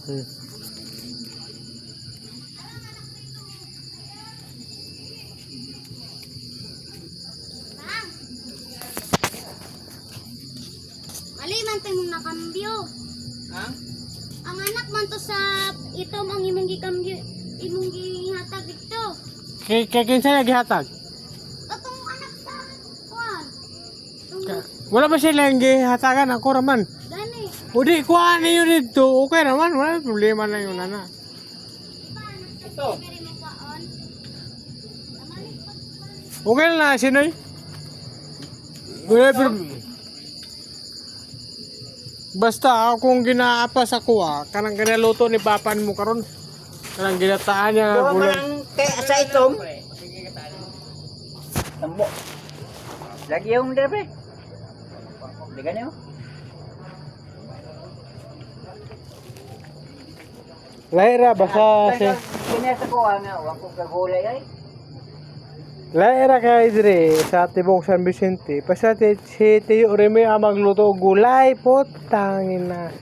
Hmm. Mali man tayo mong nakambyo. Ha? Ang anak man to sa itom ang imong gikambyo, imong gihatag dito. Kay kinsa nagihatag? Atong anak sa kuan. Wala ba silang gihatagan ako raman? Gani. O di kuha niyo dito. Okay naman, wala problema na yun ana. Ito. Kaya mo kaon. Amali pa. Okay na sinoy. Wala problema. Basta akong ginaapa sa kuha, kanang ginaluto ni papan mo karon. Kanang ginataan niya Doon gulay. man sa itom. Tambo. Lagi yung dere pre. Di ganyo. Laira basta si Kinesa ko nga, wako kagulay ay. Laira kay dire sa Tibok San Vicente. Pasati si Tiyo Remy ang magluto og gulay putangin na.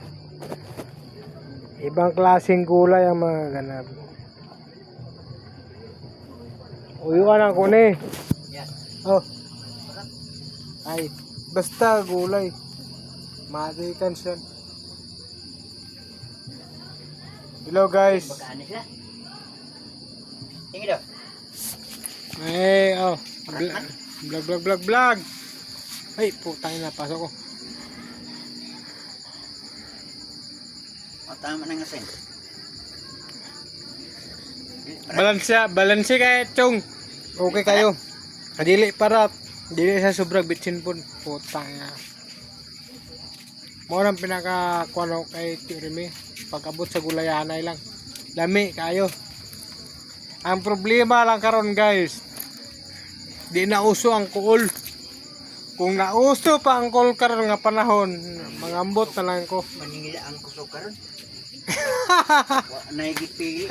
Ibang klaseng gulay ang mga ganap. Uyuan ako ni. Yan. Oh. Ay, basta gulay. Madikan siya. Hello guys. Bakaano sila? Tingin daw. Ay, oh. Vlog. Ay, putang ina, pasok ko. O, tama na nga sin. Balanse kay Chong. Okay kayo. Dili para dili sa sobrang bitsin pun. Putang ina. Mo nang pinaka kuno kay Tirimi. Pagabot sa gulayanay lang. Lami kayo. Ang problema lang karon guys. Di na uso ang kuol. Kung nauso pa ang kuol karon nga panahon, mangambot na lang ko. Maningila ang kusog karon. Naigipili.